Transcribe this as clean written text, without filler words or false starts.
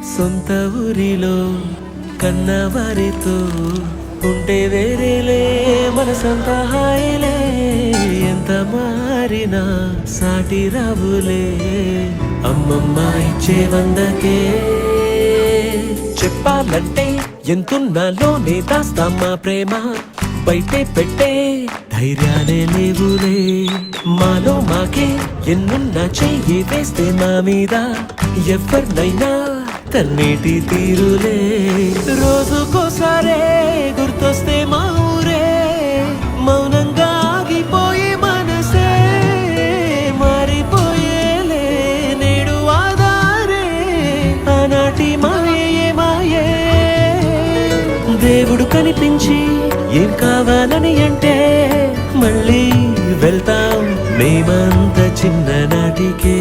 సొంత ఊరిలో కన్నవారితో ఉంటే వేరేలే మనసంత హాయిలే. ఎంత మారినా సాటి రావులే అమ్మమ్మ ఇచ్చే వందకే. చెప్పాలంటే ఎంతున్నాలోనే దాస్తామా ప్రేమ, బయటే పెట్టే ధైర్యాలే లేవులే. మాలో మాకే ఎన్నున్నా చెయ్యి వేస్తే మా మీద ఎవరినైనా కన్నీటి తీరులే. రోజుకోసారే గుర్తొస్తే మా ఊరే మౌనంగా ఆగిపోయే మనసే మారిపోయేలే నేడు ఆధారే ఆనాటి మాయే మాయే. దేవుడు కనిపించి ఏం కావాలని అంటే మళ్ళీ వెళ్తాం మేమంత చిన్ననాటికే.